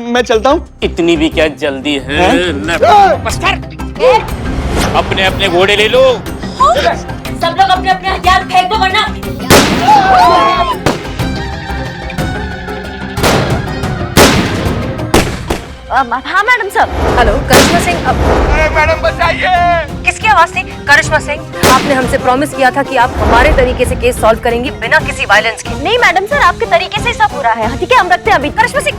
मैं चलता हूँ। इतनी भी क्या जल्दी है? अपने अपने घोड़े ले लो। सब लोग अपने अपने हथियार फेंक दो वरना। हाँ मैडम साहब। हेलो करिश्मा सिंह। मैडम बचाइए। किसकी आवाज थी? करिश्मा सिंह, आपने हमसे प्रॉमिस किया था कि आप हमारे तरीके से केस सॉल्व करेंगी बिना किसी वायलेंस के। नहीं मैडम सर, आपके तरीके से सब हो रहा है। ठीक है, हम रखते हैं अभी। करिश्मा सिंह।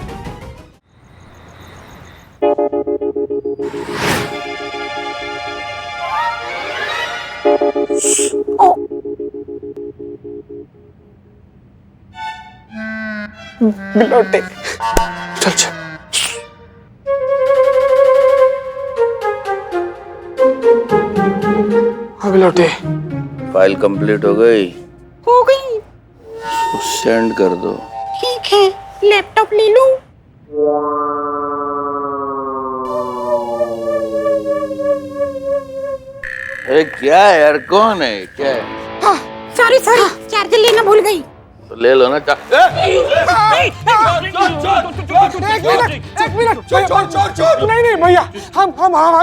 बिलोटे चल चल। हाँ बिलोटे, फाइल कंप्लीट हो गई? हो गई। सेंड कर दो। ठीक है, लैपटॉप ले लूं? क्या है यार, कौन है? क्या है? हाँ, सॉरी चार्जर लेना भूल गई। तो ले लो ना। एक मिनट चोर। नहीं भैया, हम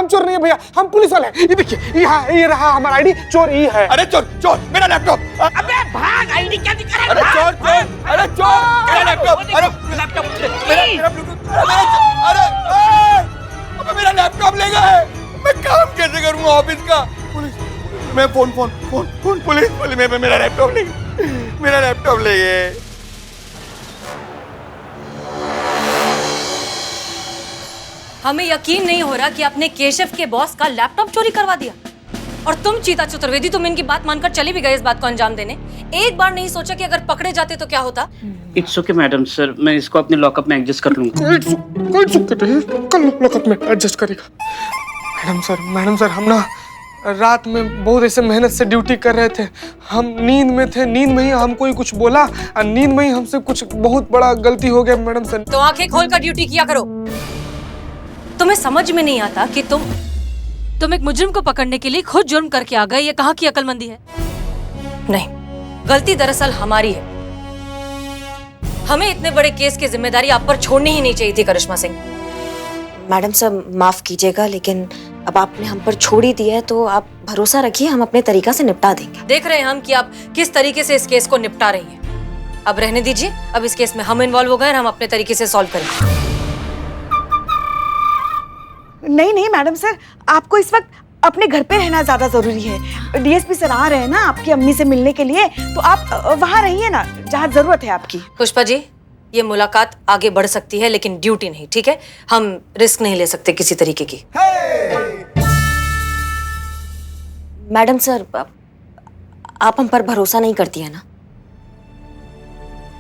चोर नहीं है भैया, हम पुलिस वाले हैं। ये देखिए, ये रहा हमारा आईडी, चोर ये है। अरे चोर मेरा लैपटॉप। अबे भाग, आईडी क्या दिखा रहा है? अरे चोर मेरा लैपटॉप। अरे मेरा लैपटॉप ले गए। मैं काम कैसे करूंगा ऑफिस का? पुलिस, मैं फोन पुलिस मेरा लैपटॉप ले गए। हमें यकीन नहीं हो रहा कि आपने केशव के बॉस का लैपटॉप चोरी करवा दिया। और तुम चीता चतुर्वेदी, तुम इनकी बात मानकर चले भी गए इस बात को अंजाम देने। एक बार नहीं सोचा कि अगर पकड़े जाते तो क्या होता? इट्स ओके मैडम सर, मैं इसको अपने लॉकअप में एडजस्ट कर लूंगा। कोई दिक्कत नहीं, कल लॉकअप में एडजस्ट करेगा। मैडम सर, हम ना रात में बहुत ऐसे मेहनत से ड्यूटी कर रहे थे। हम नींद में थे, नींद में ही हमको कुछ बोला और नींद में ही हमसे कुछ बहुत बड़ा गलती हो गया मैडम सर। तो आंखें खोलकर ड्यूटी किया करो। तुम्हें समझ में नहीं आता कि तुम एक मुजरिम को पकड़ने के लिए खुद जुर्म करके आ गए। ये कहाँ की अक्लमंदी है? नहीं, गलती दरअसल हमारी है। हमें इतने बड़े केस की जिम्मेदारी आप पर छोड़नी ही नहीं चाहिए थी करिश्मा सिंह। मैडम साहब माफ कीजिएगा, लेकिन अब आपने हम पर छोड़ ही दिया है तो आप भरोसा रखिए, हम अपने तरीका से निपटा देंगे। देख रहे हैं हम कि आप किस तरीके से इस केस को निपटा रही हैं। अब रहने दीजिए, अब इस केस में हम इन्वॉल्व हो गए और हम अपने तरीके से सॉल्व करेंगे। नहीं मैडम सर, आपको इस वक्त अपने घर पे रहना ज्यादा जरूरी है। डीएसपी सर आ रहे हैं ना आपकी अम्मी से मिलने के लिए, तो आप वहाँ रहिए ना जहाँ जरूरत है आपकी। पुष्पा जी, ये मुलाकात आगे बढ़ सकती है लेकिन ड्यूटी नहीं, ठीक है? हम रिस्क नहीं ले सकते किसी तरीके की। मैडम सर, आप हम पर भरोसा नहीं करती है ना?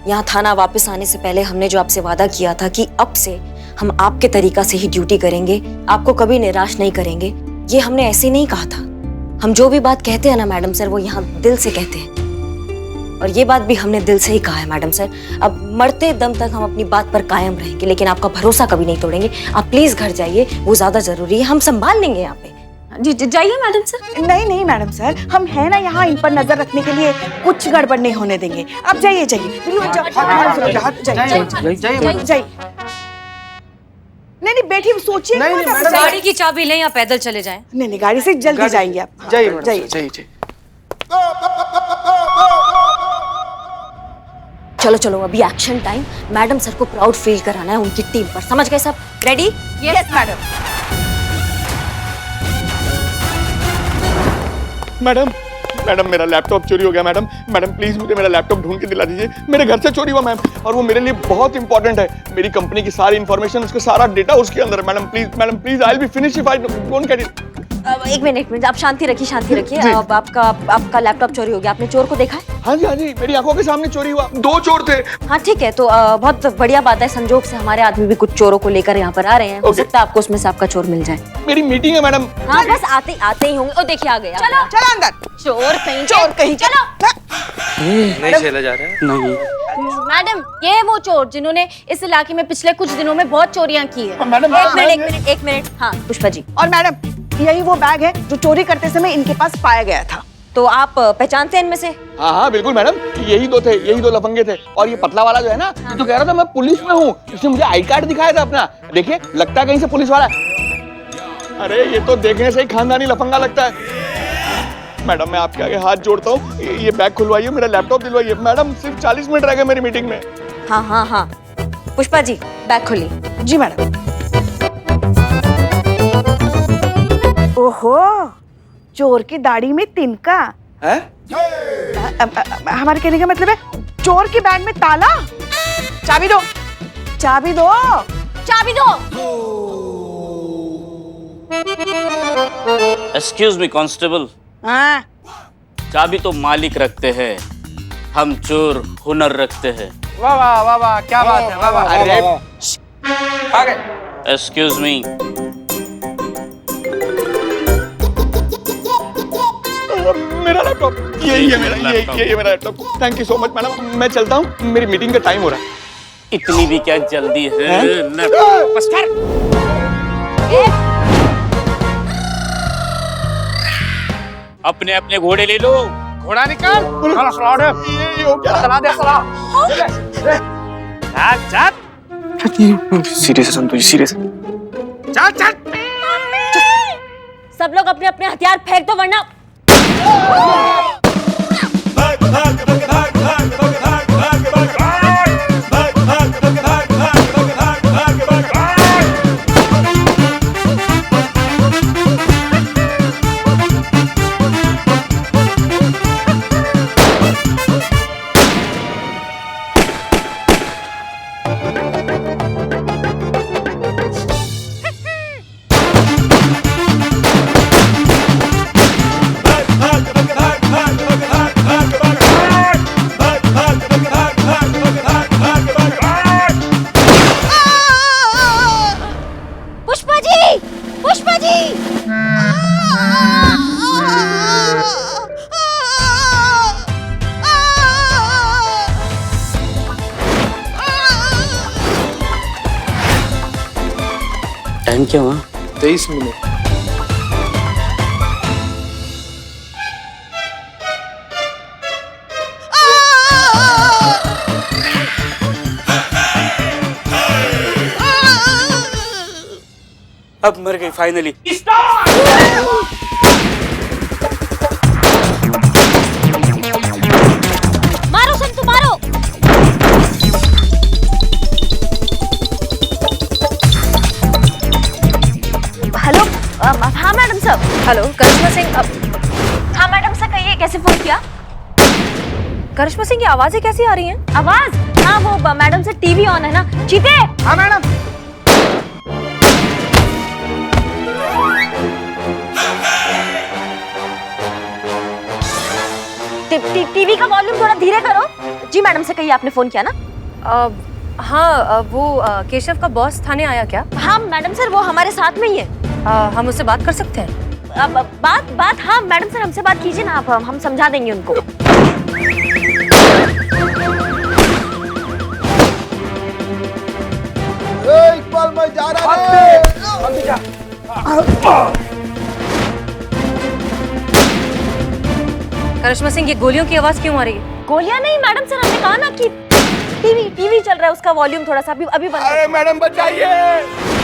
यहाँ थाना वापस आने से पहले हमने जो आपसे वादा किया था कि अब से हम आपके तरीका से ही ड्यूटी करेंगे, आपको कभी निराश नहीं करेंगे, ये हमने ऐसे नहीं कहा था। हम जो भी बात कहते हैं ना मैडम सर, वो यहाँ दिल से कहते हैं। और ये बात भी हमने दिल से ही कहा है मैडम सर। अब मरते दम तक हम अपनी बात पर कायम रहेंगे, लेकिन आपका भरोसा कभी नहीं तोड़ेंगे। आप प्लीज घर जाइए, वो ज्यादा जरूरी है। हम संभाल लेंगे यहाँ पे। जी जाइए मैडम सर। नहीं मैडम सर, हम है ना यहाँ इन पर नजर रखने के लिए, कुछ गड़बड़ नहीं होने देंगे। आप जाइए। नहीं बैठी सोचिए। गाड़ी की चाबी लें या पैदल चले जाएं? नहीं गाड़ी से जल्दी जाएंगे आप। जाइए। चलो अभी एक्शन टाइम। मैडम सर को प्राउड फील कराना है उनकी टीम पर। समझ गए सब? रेडी? यस मैडम मेरा लैपटॉप चोरी हो गया। मैडम प्लीज मुझे मेरा लैपटॉप ढूंढ के दिला दीजिए। मेरे घर से चोरी हुआ मैम, और वो मेरे लिए बहुत इंपॉर्टेंट है। मेरी कंपनी की सारी इन्फॉर्मेशन, उसका सारा डेटा उसके अंदर है। Madam please, I will be finish if I don't get it. एक मिनट, आप शांति रखिए। अब आपका लैपटॉप चोरी हो गया। आपने चोर को देखा है? हाँ जी, मेरी आंखों के सामने चोरी हुआ। 2 चोर थे। हाँ ठीक है, तो बहुत बढ़िया बात है। संजोग से हमारे आदमी भी कुछ चोरों को लेकर यहाँ पर आ रहे हैं। हो सकता है आपको उसमें से आपका चोर मिल जाए। मेरी मीटिंग है मैडम। हाँ बस आते ही होंगे। ओ देखिए आ गया। चलो अंदर। चोर कहीं चलो। नहीं चला जा रहा है। नहीं मैडम, ये है वो चोर जिन्होंने इस इलाके में पिछले कुछ दिनों में बहुत चोरियां की है। मैडम एक मिनट। हाँ पुष्पा जी। और मैडम, यही वो बैग है जो चोरी करते समय इनके पास पाया गया था। तो आप पहचानते हैं इनमें से? हाँ हाँ बिल्कुल मैडम, यही दो लफंगे थे। और ये पतला वाला जो है ना, ये तो कह रहा था मैं पुलिस में हूँ। इसने मुझे आई कार्ड दिखाया था अपना, देखिए लगता है कहीं से पुलिस वाला है। अरे ये तो देखने से ही खानदानी लफंगा लगता है। मैडम मैं आपके आगे हाथ जोड़ता हूँ, ये बैग खुलवाइए, मेरा लैपटॉप दिलवाइए। मैडम सिर्फ 40 मिनट रह गए मेरी मीटिंग में। हाँ हाँ हाँ, पुष्पा जी बैग खोलिए। जी मैडम। ओहो, चोर की दाढ़ी में तिनका है? हमारे कहने का मतलब है चोर के बैग में ताला। चाबी दो, चाबी दो, चाबी दो। एक्सक्यूज मी कांस्टेबल, हाँ चाबी तो मालिक रखते हैं, हम चोर हुनर रखते हैं। वाह वाह वाह वाह, क्या बात है, वाह वाह। अरे आ गए। एक्सक्यूज मी, मेरा लैपटॉप, यही है मेरा, ये मेरा laptop. Thank you so much madam, मैं चलता हूँ, मेरी मीटिंग का टाइम हो रहा है। इतनी भी क्या जल्दी है? बस कर। अपने अपने घोड़े ले लो। घोड़ा निकाल। ये हो क्या? चला दे, चल। सीरियस है संतोष, सीरियस। चल। सब लोग अपने अपने हथियार फेंक दो वरना पुष्पा जी टाइम क्या हुआ? 23 मिनट। अब मर गई फाइनली। मारो संतु मारो। हेलो, हाँ मैडम साहब। हेलो करिश्मा सिंह, हाँ मैडम से कहिए कैसे फोन किया? करिश्मा सिंह की आवाजें कैसी आ रही हैं? आवाज? हाँ वो मैडम से टीवी ऑन है ना। चीते। हाँ मैडम। टीवी का वॉल्यूम थोड़ा धीरे करो। जी मैडम से कहिए आपने फोन किया ना? हाँ, वो केशव का बॉस थाने आया क्या? हाँ मैडम सर, वो हमारे साथ में ही है। हम उससे बात कर सकते हैं? बात हाँ मैडम सर, हमसे बात कीजिए ना आप, हम समझा देंगे उनको। इकबाल मैं जा रहा है। करिश्मा सिंह, ये गोलियों की आवाज क्यों आ रही है? गोलियां नहीं मैडम सर, हमने कहा ना कि टीवी चल रहा है, उसका वॉल्यूम थोड़ा सा अभी बंद। अरे मैडम बचाइए।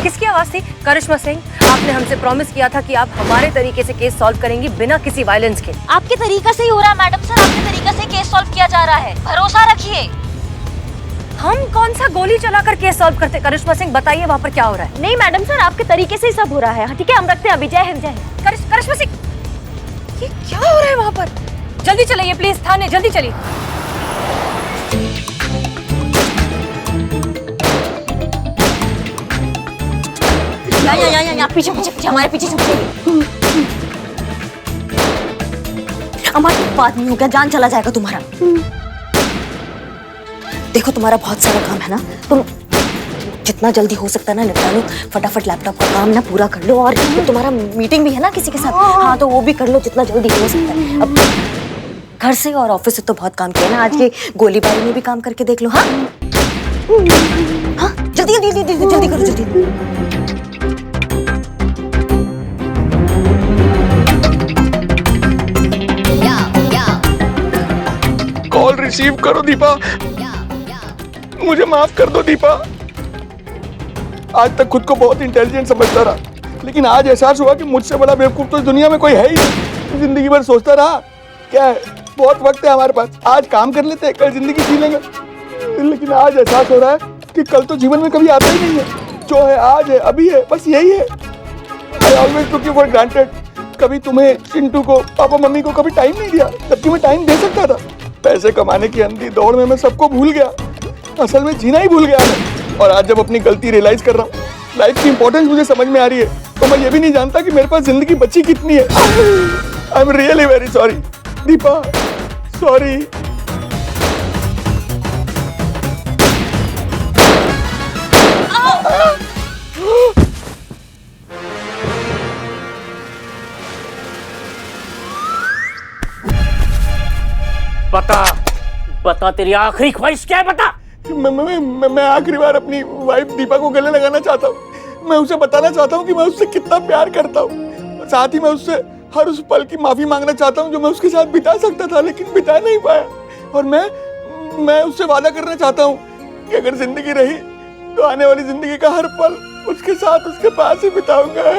किसकी आवाज थी? करिश्मा सिंह, आपने हमसे प्रॉमिस किया था कि आप हमारे तरीके से केस सॉल्व करेंगी बिना किसी वायलेंस के। आपके तरीका से ही हो रहा है मैडम सर, आपके तरीका से केस सॉल्व किया जा रहा है, भरोसा रखिए। हम कौन सा गोली चलाकर केस सॉल्व करते? करिश्मा सिंह बताइए वहाँ पर क्या हो रहा है? नहीं मैडम सर, आपके तरीके से ही सब हो रहा है। ठीक है, हम रखते हैं अभी। जय हिंद, जय हिंद। करिश्मा सिंह, ये क्या हो रहा है वहाँ पर? जल्दी चलिए प्लीज थाने, जल्दी चलिए। यहाँ पीछे हमारे पीछे हमारे बात नहीं हो गया, जान चला जाएगा तुम्हारा। देखो तुम्हारा बहुत सारा काम है ना, तुम जितना जल्दी हो सकता है ना निपटा लो। फटाफट लैपटॉप का काम ना पूरा कर लो, और तुम्हारा मीटिंग भी है ना किसी के साथ, हाँ तो वो भी कर लो जितना जल्दी हो सकता है। अब घर से और ऑफिस से तो बहुत काम किया ना, आज ये गोलीबारी में भी काम करके देख लो। हाँ हाँ, जल्दी करो जल्दी। Yeah. रिसीव करो दीपा, मुझे माफ कर दो दीपा। आज तक खुद को बहुत इंटेलिजेंट समझता रहा, लेकिन आज एहसास हुआ कि मुझसे बड़ा बेवकूफ तो इस दुनिया में कोई है ही नहीं। जिंदगी भर सोचता रहा क्या है, बहुत वक्त है हमारे पास, आज काम कर लेते हैं, कल जिंदगी जी लेंगे। लेकिन आज एहसास हो रहा है कि कल तो जीवन में कभी आता ही नहीं है। जो है आज है, अभी है, बस यही है। I always took you for granted। कभी तुम्हें, चिंटू को, पापा मम्मी को कभी टाइम नहीं दिया, जबकि मैं टाइम दे सकता था। पैसे कमाने की अंधी दौड़ में मैं सबको भूल गया, असल में जीना ही भूल गया मैं। और आज जब अपनी गलती रियलाइज कर रहा हूँ, लाइफ की इंपॉर्टेंस मुझे समझ में आ रही है, तो मैं ये भी नहीं जानता कि मेरे पास जिंदगी बची कितनी है। आई am really very sorry Deepa, sorry. बता बता, तेरी आखिरी ख्वाहिश क्या है, बता। मैं आखिरी बार अपनी वाइफ दीपा को गले लगाना चाहता हूँ। मैं उसे बताना चाहता हूँ कि मैं उससे कितना प्यार करता हूँ। साथ ही मैं उससे हर उस पल की माफी मांगना चाहता हूँ जो मैं उसके साथ बिता सकता था, लेकिन बिता नहीं पाया। और मैं उससे वादा करना चाहता हूँ कि अगर जिंदगी रही तो आने वाली जिंदगी का हर पल उसके साथ, उसके पास ही बिताऊंगा।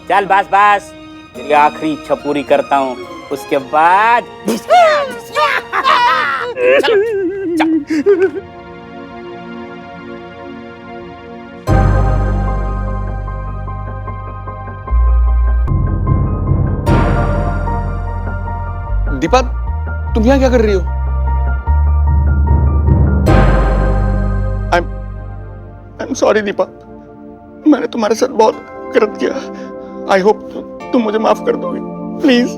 चल बस बस, तेरी आखिरी इच्छा पूरी करता हूँ, उसके बाद दीपा, तुम यहाँ क्या कर रही हो? I'm sorry दीपा, मैंने तुम्हारे साथ बहुत गलत किया। आई होप तुम मुझे माफ कर दोगे, प्लीज।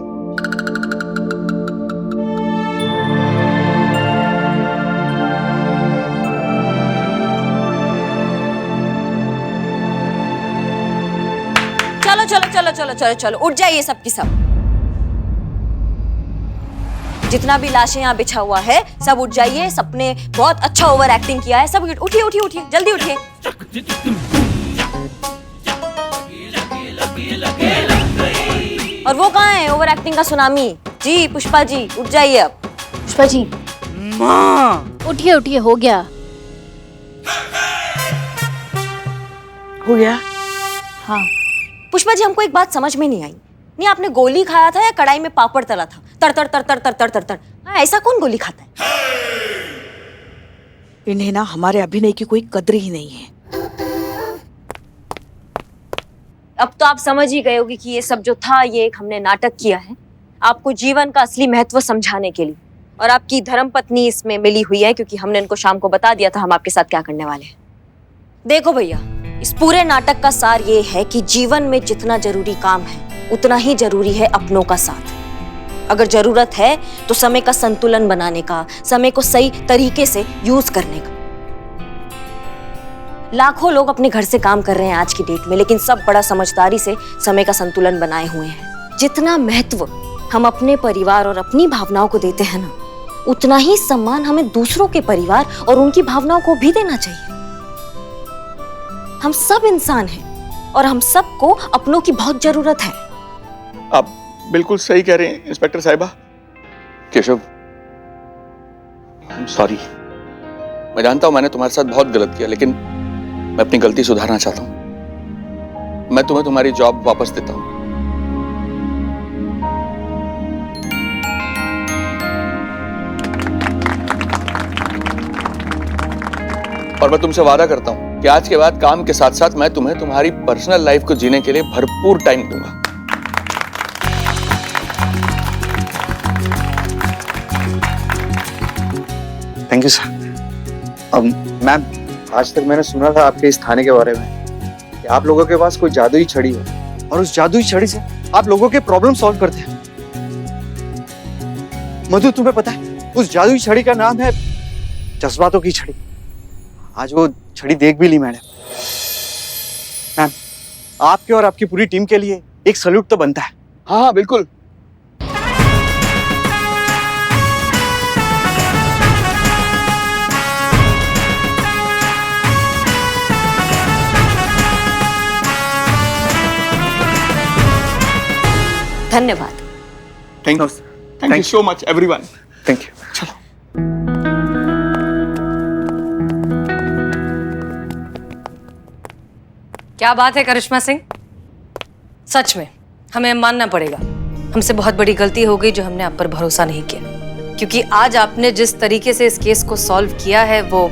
चलो चलो चलो चलो चलो चलो, उठ जाइए सब की सब। जितना भी लाशें यहाँ बिछा हुआ है सब उठ जाइए। सबने बहुत अच्छा ओवर एक्टिंग किया है, सब उठिए उठिए उठिए, जल्दी उठिए। और वो कहाँ है ओवर एक्टिंग का सुनामी? जी पुष्पा जी उठ जाइए अब। पुष्पा जी, उठिए उठिए, हो गया। हो गया? हाँ, पुष्पा जी, हमको एक बात समझ में नहीं आई। नहीं, आपने गोली खाया था या कढ़ाई में पापड़ तला था? तर तर तर तर तर तर तर तर। हाँ, ऐसा कौन गोली खाता है? इन्हें ना हमारे अभिनय की कोई कद्र ही नहीं है। अब तो आप समझ ही गए होगे कि ये सब जो था ये एक हमने नाटक किया है, आपको जीवन का असली महत्व समझाने के लिए। और आपकी धर्मपत्नी इसमें मिली हुई है क्योंकि हमने इनको शाम को बता दिया था हम आपके साथ क्या करने वाले हैं। देखो भैया, इस पूरे नाटक का सार ये है कि जीवन में जितना जरूरी काम है उतना ही जरूरी है अपनों का साथ। अगर जरूरत है तो समय का संतुलन बनाने का, समय को सही तरीके से यूज करने का। लाखों लोग अपने घर से काम कर रहे हैं आज की डेट में, लेकिन सब बड़ा समझदारी से समय का संतुलन बनाए हुए हैं। जितना महत्व हम अपने परिवार और अपनी भावनाओं को देते हैं ना, उतना ही सम्मान हमें दूसरों के परिवार और उनकी भावनाओं को भी देना चाहिए। हम सब इंसान हैं और हम सबको अपनों की बहुत जरूरत है। आप बिल्कुल सही कह रहे हैं इंस्पेक्टर साहिबा। केशव, सॉरी। मैं जानता हूं मैंने तुम्हारे साथ बहुत गलत किया, लेकिन मैं अपनी गलती सुधारना चाहता हूं। मैं तुम्हें तुम्हारी जॉब वापस देता हूं। और मैं तुमसे वादा करता हूं कि आज के बाद काम के साथ साथ मैं तुम्हें तुम्हारी पर्सनल लाइफ को जीने के लिए भरपूर टाइम दूंगा। Thank you sir. मैम, आज तक मैंने सुना था आपके इस थाने के बारे में कि आप लोगों के पास कोई जादुई छड़ी है और उस जादुई छड़ी से आप लोगों के प्रॉब्लम सॉल्व करते हैं। मधु, तुम्हें पता है उस जादुई छड़ी का नाम है जज्बातों की छड़ी। आज वो छड़ी देख भी ली मैंने। मैम, आपके और आपकी पूरी टीम के लिए एक सैल्यूट तो बनता है। हाँ हाँ बिल्कुल। धन्यवाद। Thank you so much everyone. Thank you. चलो। क्या बात है करिश्मा सिंह, सच में हमें मानना पड़ेगा, हमसे बहुत बड़ी गलती हो गई जो हमने आप पर भरोसा नहीं किया, क्योंकि आज आपने जिस तरीके से इस केस को सॉल्व किया है वो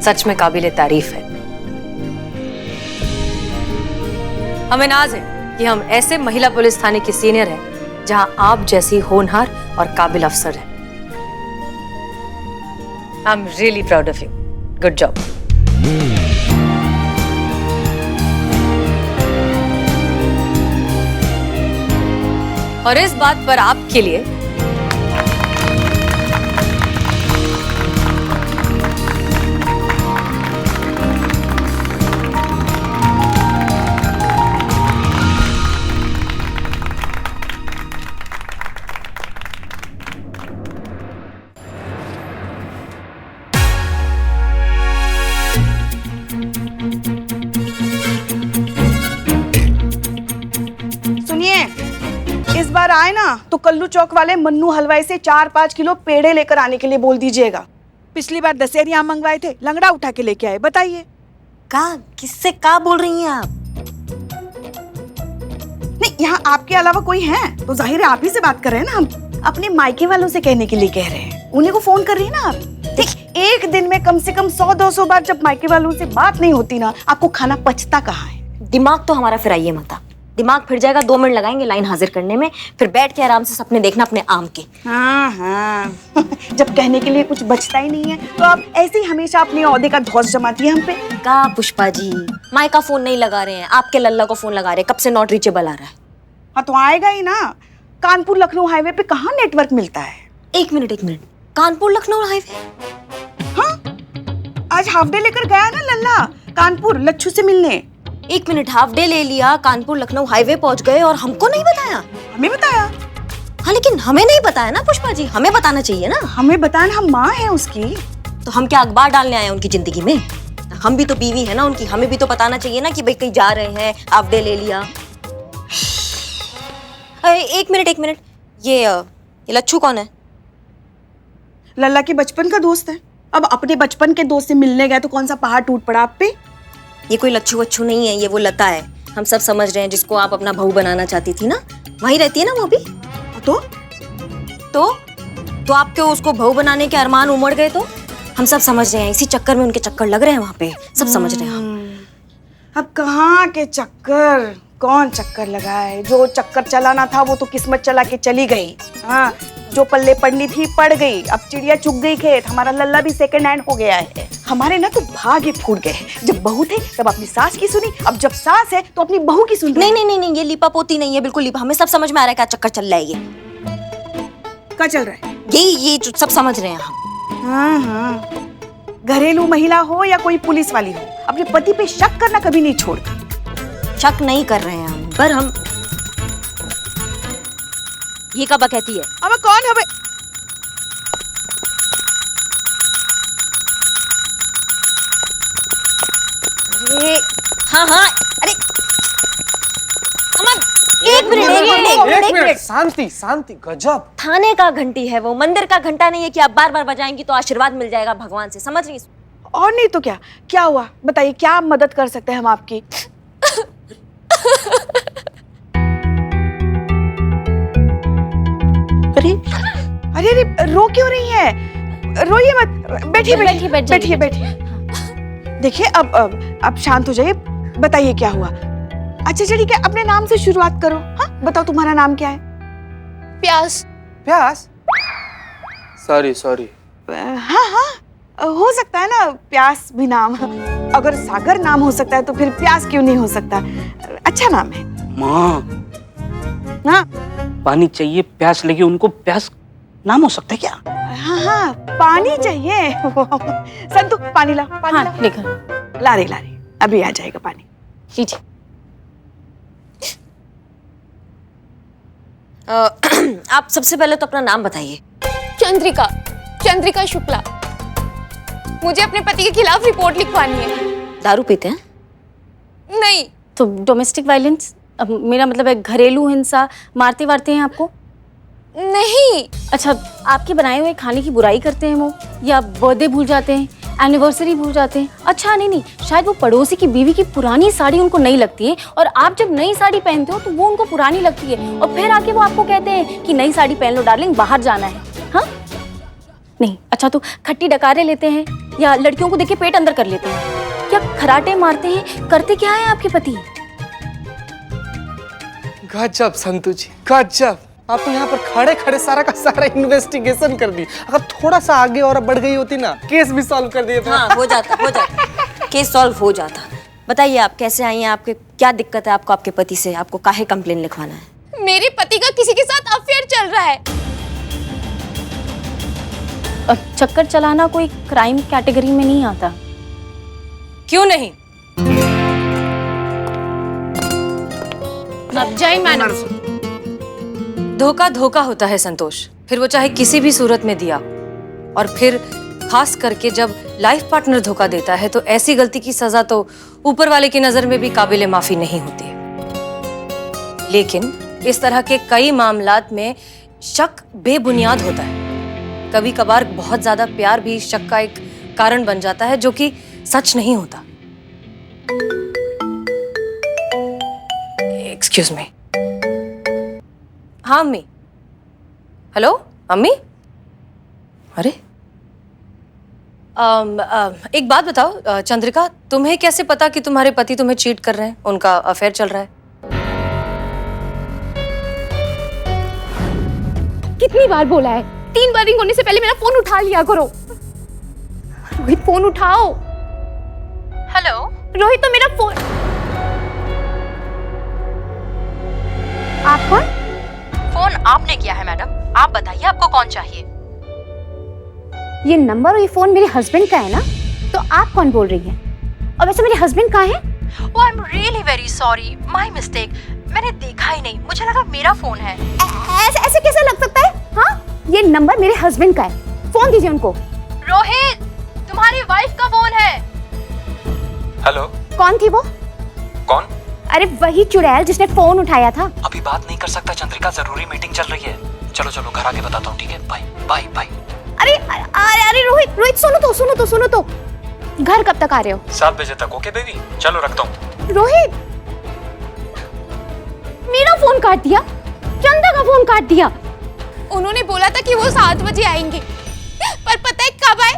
सच में काबिले तारीफ है। हमें नाज है कि हम ऐसे महिला पुलिस थाने की सीनियर हैं जहां आप जैसी होनहार और काबिल अफसर हैं। आई am really proud of you, good job. और इस बात पर आपके लिए इस बार आए ना तो कल्लू चौक वाले मन्नू हलवाई से 4-5 किलो पेड़े लेकर आने के लिए बोल दीजिएगा। पिछली बार दशहरी आम मंगवाए थे, लंगड़ा उठा के लेके आए। बताइए का किससे का बोल रही हैं आप? नहीं, यहाँ आपके अलावा कोई है तो जाहिर है आप ही से बात कर रहे हैं ना। हम अपने मायके वालों से कहने के लिए कह रहे हैं, उन्हीं को फोन कर रही है ना आप। देख, एक दिन में कम से कम 100-200 बार जब मायके वालों से बात नहीं होती ना, आपको खाना पचता कहाँ है? दिमाग तो हमारा फिराइए मत। दिमाग फिर जाएगा, 2 मिनट लगाएंगे लाइन हाजिर करने में, फिर बैठ के आराम से सपने देखना अपने आम के। हाँ जब कहने के लिए कुछ बचता ही नहीं है तो आप ऐसे ही हमेशा अपने ओहदे का धौस जमाती है हम पे। का पुष्पा जी, माई का फोन नहीं लगा रहे हैं, आपके लल्ला को फोन लगा रहे हैं, कब से नॉट रीचेबल आ रहा है। हाँ तो आएगा ही ना। कानपुर लखनऊ हाईवे पे कहाँ नेटवर्क मिलता है? एक मिनट, कानपुर लखनऊ हाईवे? हाँ, आज हाफ डे लेकर गया ना लल्ला कानपुर लच्छू से मिलने। एक मिनट, हाफ डे ले लिया, कानपुर लखनऊ हाईवे पहुंच गए और हमको नहीं बताया? हमें बताया। हाँ लेकिन हमें नहीं बताया ना पुष्पा जी, हमें बताना चाहिए ना। हमें बताया, हम माँ हैं उसकी। तो हम क्या अखबार डालने आए हैं उनकी जिंदगी में? हम भी तो बीवी है ना उनकी, हमें भी तो बताना चाहिए ना कि भाई कहीं जा रहे हैं, हाफ डे ले लिया। एक मिनट, ये लच्छू कौन है? लल्ला के बचपन का दोस्त है। अब अपने बचपन के दोस्त से मिलने गए तो कौन सा पहाड़ टूट पड़ा आप पे? ये कोई लच्छू वच्छू नहीं है, ये वो लता है। हम सब समझ रहे हैं, जिसको आप अपना बहू बनाना चाहती थी ना, वहीं रहती है ना वो भी। तो आपके उसको बहू बनाने के अरमान उमड़ गए तो हम सब समझ रहे हैं, इसी चक्कर में उनके चक्कर लग रहे हैं वहां पे, सब समझ रहे हैं हम। अब कहाँ के चक्कर, कौन चक्कर लगा है? जो चक्कर चलाना था वो तो किस्मत चला के चली गई। हाँ, जो पल्ले पड़नी थी पड़ गई। अब चिड़िया चुग गई खेत, हमारा लल्ला भी सेकंड हैंड हो गया है। हमारे ना तो भाग्य फूट गए। जब बहू थे तब अपनी सास की सुनी, अब जब सास है तो अपनी बहू की सुन। नहीं, ये लिपा पोती नहीं है, बिल्कुल लिपा। हमें सब समझ में आ रहा है क्या चक्कर चल रहा है ये। क्या चल रहा है? ये जो सब समझ रहे हैं हम। हाँ, घरेलू महिला हो या कोई पुलिस वाली हो, अपने पति पे शक करना कभी नहीं छोड़ती। शक नहीं कर रहे हैं हम, पर हम ये कब कहती है? अब कौन है? अरे हाँ, अरे अमन, एक मिनट। शांति, गजब। थाने का घंटी है वो, मंदिर का घंटा नहीं है कि आप बार बार बजाएंगी तो आशीर्वाद मिल जाएगा भगवान से, समझ रही? और नहीं तो क्या हुआ? बताइए, क्या मदद कर सकते हैं हम आपकी? अरे रो क्यों रही है? रोइए मत, बैठिए। देखिए अब शांत हो जाइए। बताइए क्या हुआ? अच्छा ठीक है, अपने नाम से शुरुआत करो। हाँ बताओ, तुम्हारा नाम क्या है? प्यास? सॉरी। हाँ, हो सकता है ना प्यास भी नाम। अगर सागर नाम हो सकता है तो फिर प्यास क्यों नहीं हो सकता? अच्छा नाम है। माँ, हाँ पानी चाहिए, प्यास लगी उनको, प्यास नाम हो सकता है क्या? हाँ, पानी चाहिए। संतु पानी ला, लेकर ला रही, अभी आ जाएगा पानी। लीजिए। आप सबसे पहले तो अपना नाम बताइए। चंद्रिका शुक्ला। मुझे अपने पति के खिलाफ रिपोर्ट लिखवानी है। दारू पीते हैं? नहीं। तो डोमेस्टिक वायलेंस, मेरा मतलब है घरेलू हिंसा, मारते वारते हैं आपको? नहीं। अच्छा, आपके बनाए हुए खाने की बुराई करते हैं वो, या बर्थडे भूल जाते हैं, एनिवर्सरी भूल जाते हैं? अच्छा नहीं, शायद वो पड़ोसी की बीवी की पुरानी साड़ी उनको नहीं लगती है, और आप जब नई साड़ी पहनते हो तो वो उनको पुरानी लगती है, और फिर आके वो आपको कहते हैं कि नई साड़ी पहन लो डार्लिंग, बाहर जाना है। हाँ नहीं, अच्छा तो खट्टी डकारे लेते हैं, या लड़कियों को देख के पेट अंदर कर लेते हैं, क्या खराटे मारते हैं, करते क्या है आपके पति? गजब संतु जी, गजब। आप तो यहाँ पर खड़े खड़े सारा का सारा इन्वेस्टिगेशन कर दी। अगर थोड़ा सा आगे और बढ़ गई होती ना, केस भी सॉल्व कर दिए थे। हाँ, हो जाता केस सॉल्व हो जाता। बताइए आप कैसे आई हैं, आपके क्या दिक्कत है आपको आपके पति से, आपको काहे कंप्लेन लिखवाना है? मेरे पति का किसी के साथ अफेयर चल रहा है। चक्कर चलाना कोई क्राइम कैटेगरी में नहीं आता। क्यों नहीं? अब जाए मैडम। धोखा धोखा होता है संतोष, फिर वो चाहे किसी भी सूरत में दिया, और फिर खास करके जब लाइफ पार्टनर धोखा देता है तो ऐसी गलती की सजा तो ऊपर वाले की नजर में भी काबिले माफी नहीं होती है। लेकिन इस तरह के कई मामलात में शक बेबुनियाद होता है। कभी कभार बहुत ज्यादा प्यार भी शक का एक कारण बन जाता है, जो कि सच नहीं होता। Excuse me. हाँ अम्मी। हेलो अम्मी। अरे एक बात बताओ चंद्रिका, तुम्हें कैसे पता कि तुम्हारे पति तुम्हें चीट कर रहे हैं, उनका अफेयर चल रहा है? कितनी बार बोला है, 3 बार रिंग होने से पहले मेरा फोन उठा लिया करो। रोहित फोन उठाओ। हेलो रोहित तो मेरा फोन। आप कौन? फोन आपने किया है मैडम, आप बताइए आपको कौन चाहिए? ये नंबर और ये फोन मेरे हस्बैंड का है ना, तो आप कौन बोल रही हैं? और वैसे मेरे हस्बैंड कहाँ हैं? Oh I am really very sorry, my mistake, मैंने देखा ही नहीं, मुझे लगा मेरा फोन है। ऐसे ऐसे कैसे लग सकता है? हाँ, ये नंबर मेरे हस्बैंड का है, फोन दीजिए उनको। रोहित, तुम्हारी वाइफ का फोन है। हेलो, कौन थी वो? कौन? अरे वही चुड़ैल जिसने फोन उठाया था। अभी बात नहीं कर सकता चंद्रिका, जरूरी मीटिंग चल रही है। चलो चलो घर आके बताता हूँ, ठीक है? Bye bye bye. अरे अरे अरे रोहित सुनो तो घर कब तक आ रहे हो? 7 बजे तक। ओके बेबी, चलो रखता हूँ। रोहित, मेरा फोन काट दिया, चंदा का फोन काट दिया। उन्होंने बोला था कि वो 7 बजे आएंगे, पर पता है कब आए?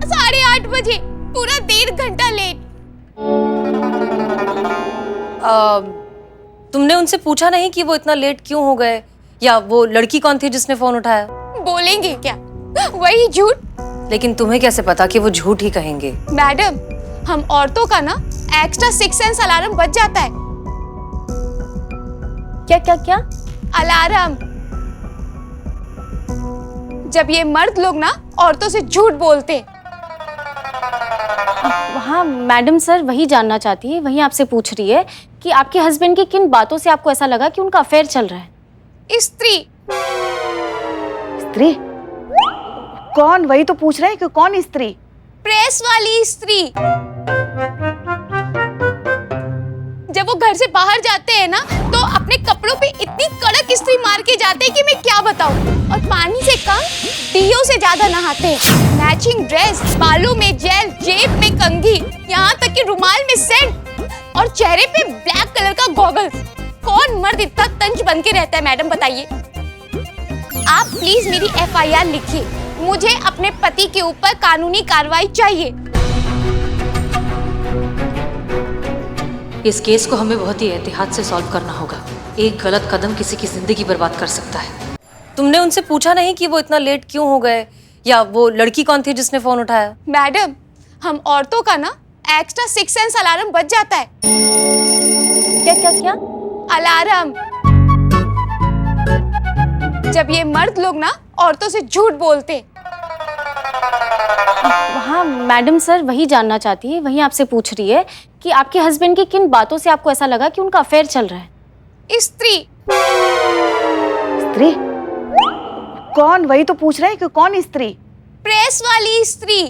8:30 बजे, पूरा 1.5 घंटा लेट। तुमने उनसे पूछा नहीं कि वो इतना लेट क्यों हो गए, या वो लड़की कौन थी जिसने फोन उठाया? बोलेंगे क्या, वही झूठ। लेकिन तुम्हें कैसे पता कि वो झूठ ही कहेंगे? मैडम, हम औरतों का ना एक्स्ट्रा 6 सेंस अलार्म बज जाता है। क्या क्या क्या? अलार्म। जब ये मर्द लोग ना औरतों से झूठ बोलते। हाँ मैडम सर वही जानना चाहती है, वही आपसे पूछ रही है कि आपके हस्बैंड की किन बातों से आपको ऐसा लगा कि उनका अफेयर चल रहा है? स्त्री। स्त्री? कौन? वही तो पूछ रहे हैं कि कौन स्त्री? प्रेस वाली स्त्री। जब वो घर से बाहर जाते हैं ना, तो अपने कपड़ों पे इतनी कड़क इस्त्री मार के जाते हैं कि मैं क्या बताऊं। और पानी से कम डीओ से ज्यादा नहाते हैं। मैचिंग ड्रेस, बालों में जेल, जेब में कंघी, यहाँ तक कि रुमाल में सेंट, और चेहरे पे ब्लैक कलर का गॉगल्स। कौन मर्द इतना तंज बन के रहता है मैडम, बताइए। आप प्लीज मेरी FIR लिखिए, मुझे अपने पति के ऊपर कानूनी कार्रवाई चाहिए। इस केस को हमें बहुत ही एहतियात से सॉल्व करना होगा। एक गलत कदम किसी की जिंदगी बर्बाद कर सकता है। तुमने उनसे पूछा नहीं कि वो इतना लेट क्यों हो गए, या वो लड़की कौन थी जिसने फोन उठाया? मैडम, हम औरतों का ना एक्स्ट्रा 6 सेंस अलार्म बज जाता है। क्या क्या क्या? अलार्म। जब ये मर्द लोग ना औरतों से झूठ बोलते। हाँ मैडम सर वही जानना चाहती है, वही आपसे पूछ रही है कि आपके हस्बैंड की किन बातों से आपको ऐसा लगा कि उनका अफेयर चल रहा है? स्त्री। स्त्री? कौन? वही तो पूछ रहे हैं कि कौन स्त्री? प्रेस वाली स्त्री।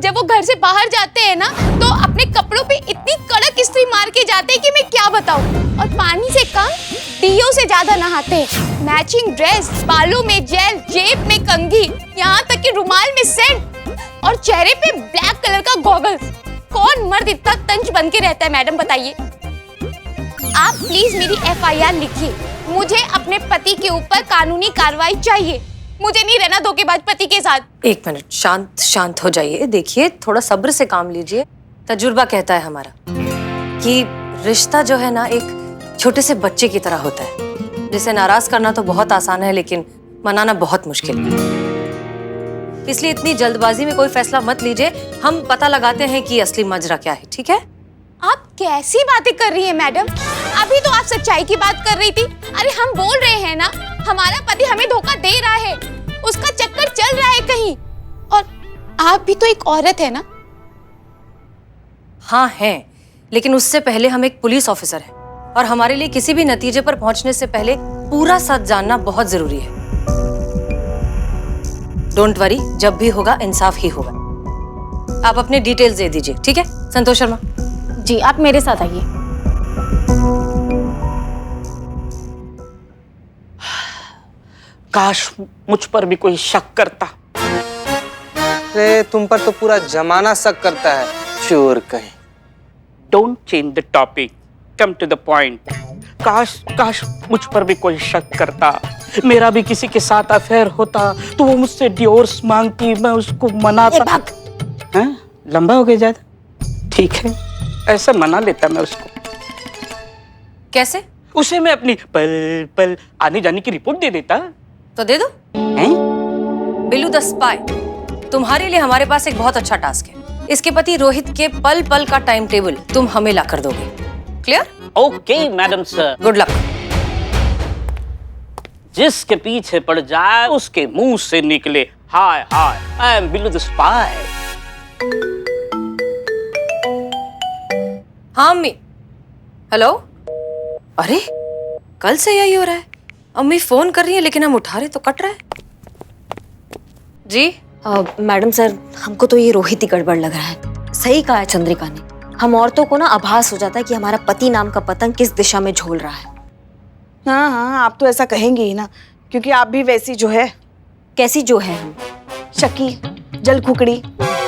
जब वो घर से बाहर जाते हैं ना तो अपने कपड़ों पे इतनी कड़क इस्त्री मार के जाते हैं कि मैं क्या बताऊं। और पानी से कम डीओ से ज्यादा नहाते हैं। मैचिंग ड्रेस, बालों में जेल, जेब में कंघी, यहाँ तक कि रुमाल में सेंट और चेहरे पे ब्लैक कलर का गॉगल्स। कौन मर्द इतना तंज बन के रहता है मैडम, बताइए। आप प्लीज मेरी एफआईआर लिखिए। मुझे अपने पति के ऊपर कानूनी कार्रवाई चाहिए। मुझे नहीं रहना धोखेबाज पति के साथ। एक मिनट, शांत शांत हो जाइए। देखिए, थोड़ा सब्र से काम लीजिए। तजुर्बा कहता है हमारा कि रिश्ता जो है ना एक छोटे से बच्चे की तरह होता है, जिसे नाराज करना तो बहुत आसान है लेकिन मनाना बहुत मुश्किल है। इसलिए इतनी जल्दबाजी में कोई फैसला मत लीजिए। हम पता लगाते हैं कि असली माजरा क्या है, ठीक है? आप कैसी बातें कर रही हैं मैडम? अभी तो आप सच्चाई की बात कर रही थी। अरे हम बोल रहे हैं ना, हमारा पति हमें धोखा दे रहा है, उसका चक्कर चल रहा है कहीं। और आप भी तो एक औरत है ना? हाँ हैं, लेकिन उससे पहले हम एक पुलिस ऑफिसर हैं और हमारे लिए किसी भी नतीजे पर पहुंचने से पहले पूरा सच जानना बहुत जरूरी है। डोंट वरी, जब भी होगा इंसाफ ही होगा। आप अपने डिटेल्स दे दीजिए, ठीक है? संतोष शर्मा जी, आप मेरे साथ आइए। काश मुझ पर भी कोई शक करता। अरे तुम पर तो पूरा जमाना शक करता है, चोर कहीं। Don't change the topic, come to the point. काश मुझ पर भी कोई शक करता। मेरा भी किसी के साथ अफेयर होता तो वो मुझसे डिवोर्स मांगती, मैं उसको मनाता। हाँ? लंबा हो गया ज्यादा? ठीक है, ऐसा मना लेता मैं उसको। कैसे? उसे मैं अपनी पल पल आने जाने की रिपोर्ट दे देता। तो दे दो। बिल्लू द स्पाई, तुम्हारे लिए हमारे पास एक बहुत अच्छा टास्क है। इसके पति रोहित के पल पल का टाइम टेबल तुम हमें ला कर दोगे। Clear? Okay madam sir. Good luck. जिसके पीछे पड़ जाए उसके मुंह से निकले हाय हाय, I am Billu the spy. हाँ अम्मी। हेलो? अरे कल से यही हो रहा है। अम्मी फोन कर रही है लेकिन हम उठा रहे तो कट रहा है। जी मैडम सर, हमको तो ये रोहित ही गड़बड़ लग रहा है। सही कहा है चंद्रिका ने। हम औरतों को ना आभास हो जाता है कि हमारा पति नाम का पतंग किस दिशा में झूल रहा है। हाँ हाँ, आप तो ऐसा कहेंगे ही ना, क्योंकि आप भी वैसी जो है। कैसी जो है? हम शकी, जल खुकड़ी।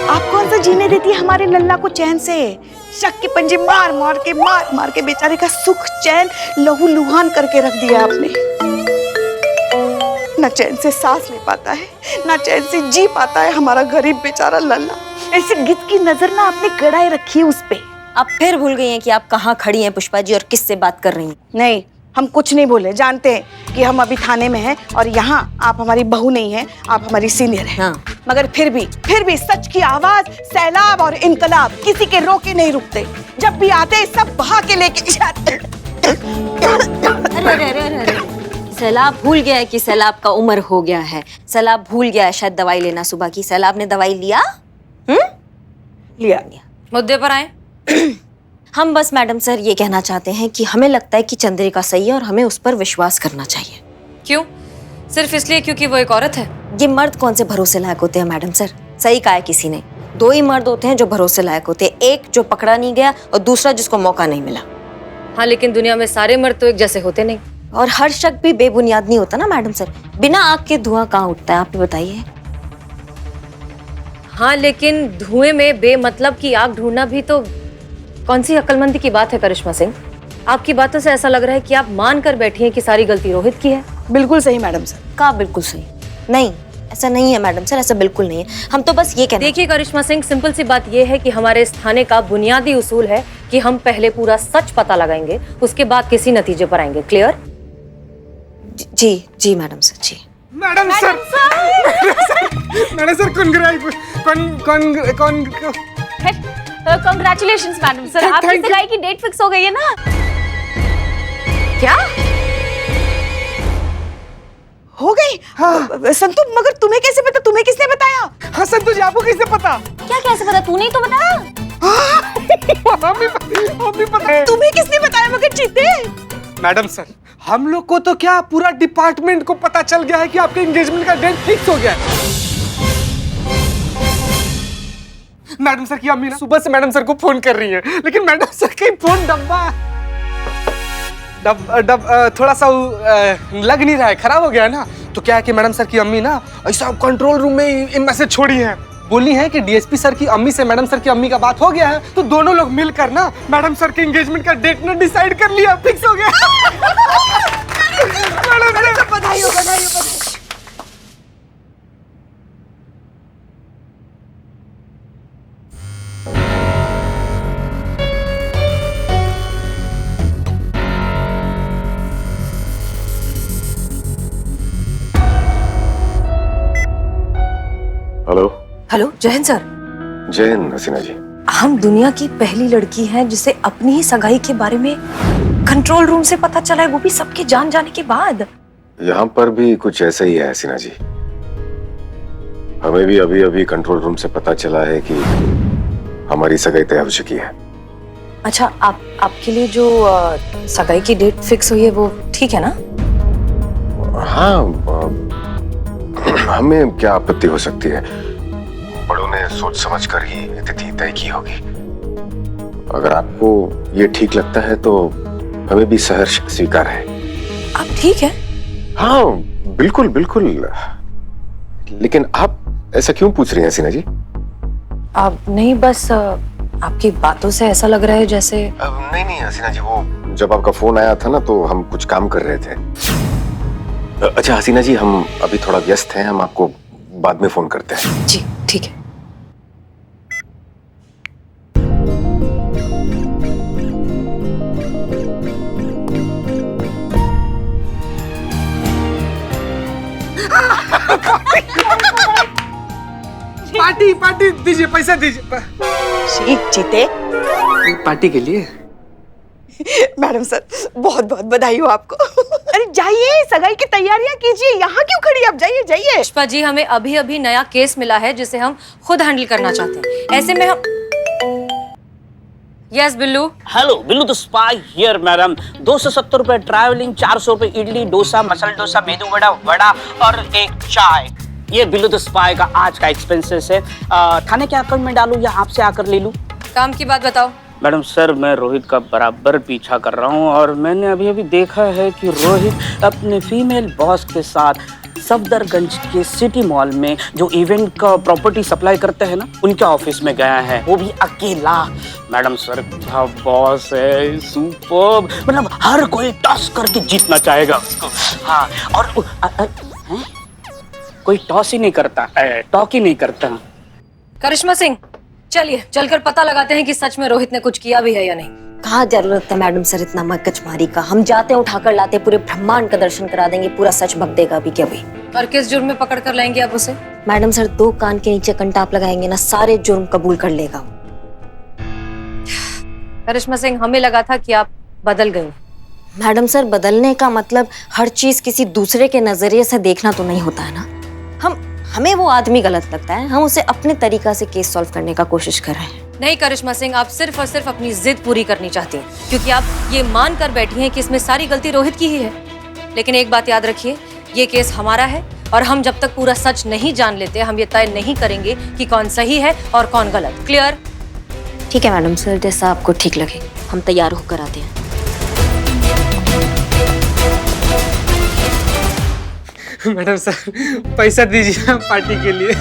आप कौन सा जीने देती है हमारे लल्ला को चैन से? शक के पंजे मार मार के बेचारे का सुख चैन लहू लुहान करके रख दिया आपने। ना चैन से सांस ले पाता है, ना चैन से जी पाता है हमारा गरीब बेचारा लल्ला। ऐसे गिद्ध की नजर ना आपने गड़ाए रखी है उस पे। आप फिर भूल गई हैं कि आप कहाँ खड़ी हैं पुष्पा जी और किससे बात कर रही हैं। नहीं, हम कुछ नहीं बोले। जानते हैं कि हम अभी थाने में हैं और यहाँ आप हमारी बहू नहीं हैं, आप हमारी सीनियर हैं। हाँ। मगर फिर भी सच की आवाज, सैलाब और इनकलाब किसी के रोके नहीं रुकते। जब भी आते सब बहा के लेके जाते। अरे सैलाब भूल गया है कि सैलाब का उम्र हो गया है। सैलाब भूल गया है शायद दवाई लेना सुबह की। सैलाब ने दवाई लिया? लिया। मुद्दे पर आए। हम बस मैडम सर ये कहना चाहते हैं कि हमें लगता है कि चंद्रिका सही है और हमें उस पर विश्वास करना चाहिए। क्यों? सिर्फ इसलिए क्योंकि वो एक औरत है? ये मर्द कौन से भरोसे लायक होते हैं मैडम सर? सही कहा है किसी ने। दो ही मर्द होते हैं जो भरोसे लायक होते हैं, एक जो पकड़ा नहीं गया और दूसरा जिसको मौका नहीं मिला। हाँ, लेकिन दुनिया में सारे मर्द तो एक जैसे होते नहीं। और हर शक भी बेबुनियाद नहीं होता ना मैडम सर। बिना आग के धुआं कहाँ उठता है, आप ही बताइए। हाँ, लेकिन धुएं में बेमतलब की आग ढूंढना भी तो कौन सी अक्लमंदी की बात है करिश्मा सिंह? आपकी बातों से ऐसा लग रहा है कि आप मान कर बैठी हैं कि सारी गलती रोहित की है। बिल्कुल सही मैडम सर। कहा बिल्कुल सही? नहीं, ऐसा नहीं है मैडम सर, ऐसा बिल्कुल नहीं है। हम तो बस ये कहते हैं। देखिए करिश्मा सिंह, सिंपल सी बात ये है कि हमारे इस थाने का बुनियादी उसूल है कि हम पहले पूरा सच पता लगाएंगे, उसके बाद किसी नतीजे पर आएंगे। क्लियर? जी मैडम सर। जी madam sir. Madam sir, congratulations madam sir, आपकी सगाई की डेट फिक्स हो गई है ना? क्या हो गई? हाँ। संतु, मगर तुम्हें कैसे पता? तुम्हें किसने बताया? हाँ संतु जी, आपको किसने पता? क्या कैसे पता? तूने ही तो बताया। हमें पता है। तुम्हें किसने बताया मगर जीते? मैडम सर, हम लोग को तो क्या पूरा डिपार्टमेंट को पता चल गया है कि आपके एंगेजमेंट का डेट फिक्स हो गया है। मैडम सर की अम्मी ना सुबह से मैडम सर को फोन कर रही है, लेकिन मैडम सर का फोन थोड़ा सा लग नहीं रहा है, खराब हो गया है ना। तो क्या है कि मैडम सर की अम्मी ना ऐसा कंट्रोल रूम में मैसेज छोड़ी है, बोली है कि डीएसपी सर की अम्मी से मैडम सर की अम्मी का बात हो गया है, तो दोनों लोग मिलकर ना मैडम सर के एंगेजमेंट का डेट ना डिसाइड कर लिया, फिक्स हो गया। मैडम सर बधाई हो, बधाई हो। हेलो। हेलो जयन सर। जयन हसीना जी। हम दुनिया की पहली लड़की हैं जिसे अपनी ही सगाई के बारे में कंट्रोल रूम से पता चला है, वो भी सबके जान जाने के बाद। यहाँ पर भी कुछ ऐसा ही है हसीना जी। हमें भी अभी अभी कंट्रोल रूम से पता चला है कि हमारी सगाई तय हो चुकी है। अच्छा, आपके लिए जो सगाई की डेट फिक्स हुई है वो ठीक है ना? हाँ, हमें क्या आपत्ति हो सकती है, बड़ों ने सोच समझ कर ही तिथि तय की होगी। अगर आपको ये ठीक लगता है तो हमें भी सहर्ष स्वीकार है। आप ठीक है? हाँ बिल्कुल बिल्कुल। लेकिन आप ऐसा क्यों पूछ रही हैं हसीना जी? आप नहीं, बस आपकी बातों से ऐसा लग रहा है जैसे। नहीं नहीं हसीना जी, वो जब आपका फोन आया था ना तो हम कुछ काम कर रहे थे। अच्छा हसीना जी, हम अभी थोड़ा व्यस्त हैं, हम आपको बाद में फोन करते हैं। जी ठीक है। पार्टी पार्टी दीजिए, पैसा दीजिए। जीते पार्टी के लिए। मैडम सर बहुत बहुत बधाई हो आपको। अरे जाइए, सगाई की तैयारियां कीजिए, यहाँ क्यों खड़ी आप? जाइए जाइए। पुष्पा जी, हमें अभी अभी नया केस मिला है जिसे हम खुद हैंडल करना चाहते हैं। ऐसे में हम। Yes Billu. Hello Billu the spy here madam. 270 रुपए ट्रैवलिंग, 400 रुपए इडली डोसा, मसाला डोसा, मेदू वड़ा वड़ा और एक चाय। ये बिल्लू द स्पाई का आज का एक्सपेंसेस है। थाने के अकाउंट में डालूं या आपसे आकर ले लूं? काम की बात बताओ। मैडम सर, मैं रोहित का बराबर पीछा कर रहा हूँ और मैंने अभी अभी देखा है कि रोहित अपने फीमेल बॉस के साथ सफदरगंज के सिटी मॉल में जो इवेंट का प्रॉपर्टी सप्लाई करते हैं ना, उनके ऑफिस में गया है, वो भी अकेला। मैडम सर क्या बॉस है, सुपर्ब। मतलब हर कोई टॉस करके जीतना चाहेगा उसको। हाँ, और कोई टॉस ही नहीं करता, टॉक ही नहीं करता। करिश्मा सिंह, चलिए चलकर पता लगाते हैं कि सच में रोहित ने कुछ किया भी है या नहीं। कहाँ जरूरत है मैडम सर इतना मगजमारी का? हम जाते हैं, उठाकर लाते, पूरे ब्रह्मांड का दर्शन करा देंगे, पूरा सच बक देगा अभी के अभी। और किस जुर्म में पकड़ कर लाएंगे आप उसे? मैडम सर 2 कान के नीचे कंटाप लगाएंगे ना, सारे जुर्म कबूल कर लेगा। करिश्मा सिंह, हमें लगा था कि आप बदल गए। मैडम सर बदलने का मतलब हर चीज किसी दूसरे के नजरिए से देखना तो नहीं होता है ना। हमें वो आदमी गलत लगता है, हम उसे अपने तरीका से केस सॉल्व करने का कोशिश कर रहे हैं। नहीं करिश्मा सिंह, आप सिर्फ और सिर्फ अपनी जिद पूरी करनी चाहती हैं, क्योंकि आप ये मान कर बैठी हैं कि इसमें सारी गलती रोहित की ही है। लेकिन एक बात याद रखिए, ये केस हमारा है और हम जब तक पूरा सच नहीं जान लेते, हम ये तय नहीं करेंगे कि कौन सही है और कौन गलत। क्लियर? ठीक है मैडम सर, जैसा आपको ठीक लगे। हम तैयार होकर आते हैं। मैडम सर पैसा दीजिए पार्टी के लिए।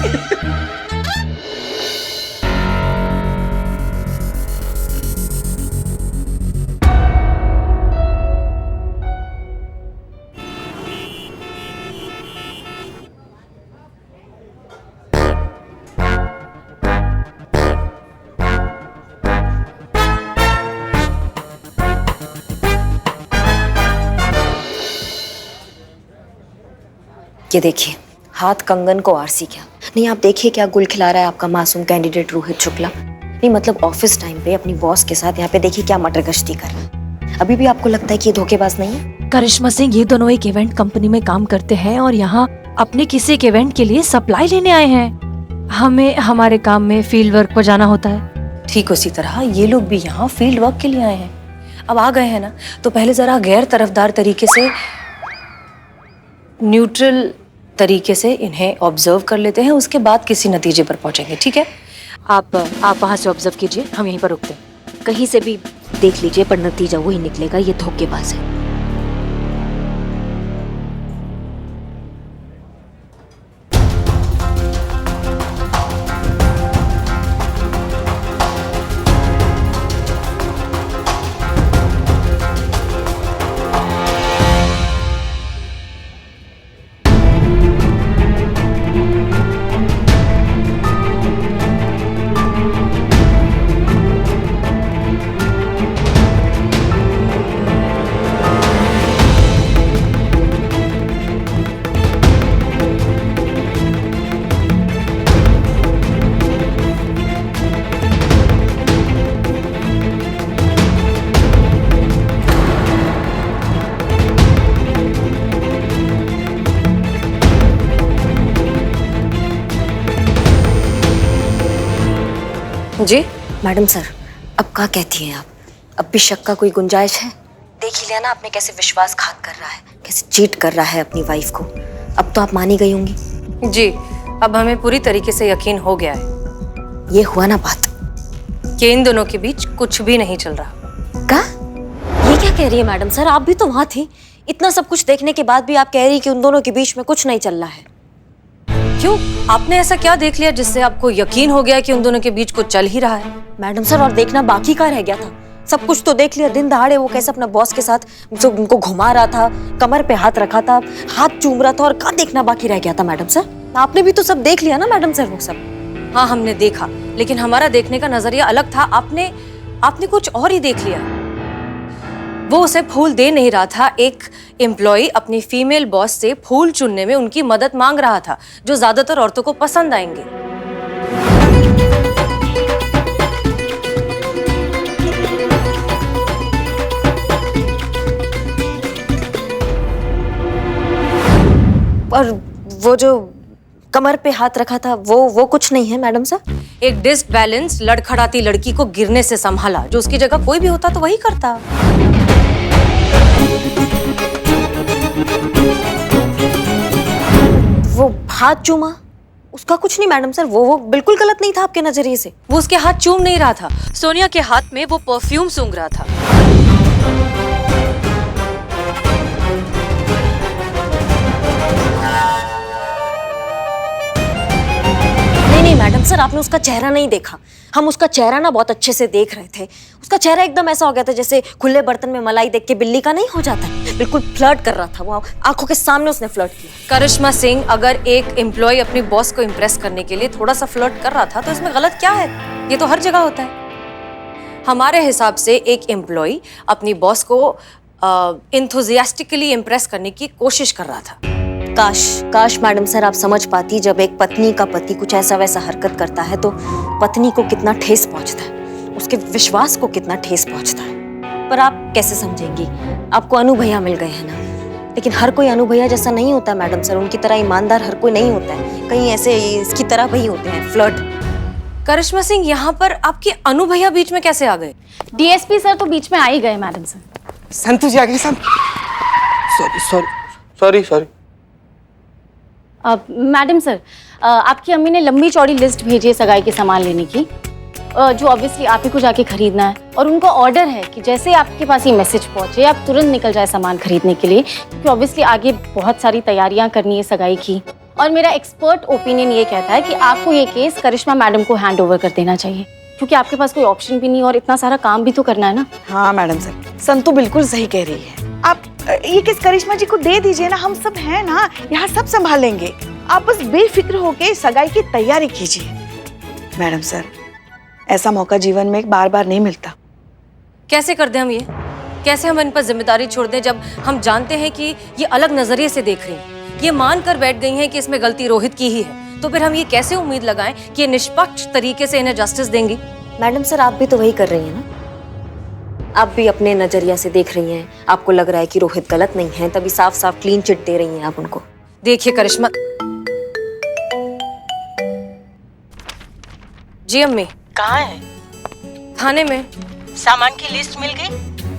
ये देखिए, हाथ कंगन को आरसी क्या नहीं। आप देखिए क्या गुल खिला रहा है आपका मासूम कैंडिडेट रोहित शुक्ला। नहीं मतलब ऑफिस टाइम पे अपनी बॉस के साथ यहाँ पे देखिए क्या मटर गश्ती कर रहा है। अभी भी आपको लगता है कि ये धोखेबाज नहीं है? करिश्मा सिंह, ये दोनों एक इवेंट कंपनी में काम करते हैं और यहाँ अपने किसी एक इवेंट के लिए सप्लाई लेने आए हैं। हमें हमारे काम में फील्ड वर्क पर जाना होता है। ठीक उसी तरह ये लोग भी यहाँ फील्ड वर्क के लिए आए हैं। अब आ गए हैं ना, तो पहले जरा गैर तरफदार तरीके से, न्यूट्रल तरीके से इन्हें ऑब्जर्व कर लेते हैं, उसके बाद किसी नतीजे पर पहुंचेंगे। ठीक है? आप वहां से ऑब्जर्व कीजिए, हम यहीं पर रुकते हैं। कहीं से भी देख लीजिए पर नतीजा वही निकलेगा, ये धोखेबाज है। जी मैडम सर, अब क्या कहती हैं आप? अब भी शक का कोई गुंजाइश है? देख ही लिया ना आपने कैसे विश्वासघात कर रहा है, कैसे चीट कर रहा है अपनी वाइफ को। अब तो आप मानी गई होंगी। जी, अब हमें पूरी तरीके से यकीन हो गया है। ये हुआ ना बात कि इन दोनों के बीच कुछ भी नहीं चल रहा। क्या? ये क्या कह रही है मैडम सर? आप भी तो वहां थी। इतना सब कुछ देखने के बाद भी आप कह रही कि उन दोनों के बीच में कुछ नहीं चल रहा है। क्यों? आपने ऐसा क्या देख लिया जिससे आपको यकीन हो गया कि उन दोनों के बीच कुछ चल ही रहा है? मैडम सर, और देखना बाकी का रह गया था। सब कुछ तो देख लिया। दिन दहाड़े वो कैसे अपना बॉस के साथ उनको घुमा रहा था, कमर पे हाथ रखा था, हाथ चूम रहा था, और क्या देखना बाकी रह गया था मैडम सर? आपने भी तो सब देख लिया ना मैडम सर वो सब। हाँ, हमने देखा, लेकिन हमारा देखने का नजरिया अलग था। आपने कुछ और ही देख लिया। वो उसे फूल दे नहीं रहा था। एक एम्प्लॉय अपनी फीमेल बॉस से फूल चुनने में उनकी मदद मांग रहा था, जो ज्यादातर औरतों को पसंद आएंगे। और वो जो कमर पे हाथ रखा था वो कुछ नहीं है मैडम सर? एक डिसबैलेंस लड़खड़ाती लड़की को गिरने से संभाला, जो उसकी जगह कोई भी होता तो वही करता। वो हाथ चूमा, उसका कुछ नहीं मैडम सर। वो बिल्कुल गलत नहीं था आपके नजरिए से। वो उसके हाथ चूम नहीं रहा था। सोनिया के हाथ में वो परफ्यूम सूंघ रहा था। नहीं मैडम सर, आपने उसका चेहरा नहीं देखा। हम उसका चेहरा ना बहुत अच्छे से देख रहे थे। उसका चेहरा एकदम ऐसा हो गया था जैसे खुले बर्तन में मलाई देख के बिल्ली का नहीं हो जाता है। बिल्कुल फ्लर्ट कर रहा था वो, आंखों के सामने उसने फ्लर्ट किया। करिश्मा सिंह अगर एक एम्प्लॉय अपनी बॉस को इम्प्रेस करने के लिए थोड़ा सा फ्लर्ट कर रहा था तो इसमें गलत क्या है? ये तो हर जगह होता है। हमारे हिसाब से एक एम्प्लॉय अपनी बॉस को इंथुजियास्टिकली इम्प्रेस करने की कोशिश कर रहा था। काश मैडम सर आप समझ पाती, जब एक पत्नी का पति कुछ ऐसा वैसा हरकत करता है तो पत्नी को कितना ठेस पहुंचता है, उसके विश्वास को कितना ठेस पहुंचता है। पर आप कैसे समझेंगी? आपको अनु भैया मिल गए हैं ना, लेकिन हर कोई अनु भैया जैसा नहीं होता मैडम सर। उनकी तरह ईमानदार हर कोई नहीं होता है, कहीं ऐसे इसकी तरह भी होते हैं फ्लर्ट। करिश्मा सिंह, यहाँ पर आपके अनु भैया बीच में कैसे आ गए? डीएसपी सर तो बीच में आ ही गए मैडम सर। संतु जी आ गए सब। सॉरी। मैडम सर, आपकी अम्मी ने लंबी चौड़ी लिस्ट भेजी है सगाई के सामान लेने की, जो ऑब्वियसली आप ही को जाके खरीदना है। और उनका ऑर्डर है कि जैसे आपके पास ये मैसेज पहुंचे आप तुरंत निकल जाए सामान खरीदने के लिए, क्योंकि ऑब्वियसली आगे बहुत सारी तैयारियां करनी है सगाई की। और मेरा एक्सपर्ट ओपिनियन ये कहता है कि आपको ये केस करिश्मा मैडम को हैंड ओवर कर देना चाहिए, क्योंकि आपके पास कोई ऑप्शन भी नहीं और इतना सारा काम भी तो करना है ना। हाँ मैडम सर, संतु बिल्कुल सही कह रही है। आप ये केस करिश्मा जी को दे दीजिए ना, हम सब हैं ना, यहाँ सब संभालेंगे। आप बस बेफिक्र होके सगाई की तैयारी कीजिए। मैडम सर, ऐसा मौका जीवन में बार बार नहीं मिलता। कैसे कर दें हम ये? कैसे हम इन पर जिम्मेदारी छोड़ दें जब हम जानते हैं कि ये अलग नजरिए से देख रही हैं, ये मान कर बैठ गई हैं कि इसमें गलती रोहित की ही है। तो फिर हम ये कैसे उम्मीद लगाएं कि ये निष्पक्ष तरीके से इन्हें जस्टिस देंगी? मैडम सर, आप भी तो वही कर रही हैं ना। आप भी अपने नजरिया से देख रही हैं। आपको लग रहा है कि रोहित गलत नहीं है, तभी साफ साफ क्लीन चिट दे रही हैं आप उनको। देखिए करिश्मा जी। अम्मी कहाँ है? थाने में। सामान की लिस्ट मिल गई?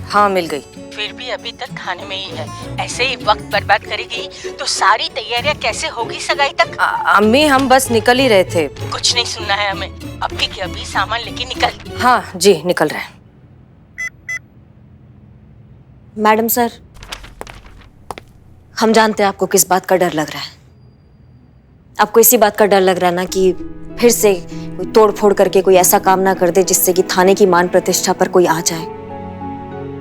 हाँ मिल गई। फिर भी अभी तक थाने में ही है। ऐसे ही वक्त बर्बाद करेगी तो सारी तैयारियां कैसे होगी सगाई तक? अम्मी हम बस निकल ही रहे थे। कुछ नहीं सुनना है हमें, अभी के अभी सामान लेके निकल। हाँ जी निकल रहे हैं। मैडम सर, हम जानते हैं आपको किस बात का डर लग रहा है। आपको इसी बात का डर लग रहा है ना कि फिर से कोई तोड़ फोड़ करके कोई ऐसा काम ना कर दे जिससे कि थाने की मान प्रतिष्ठा पर कोई आ जाए।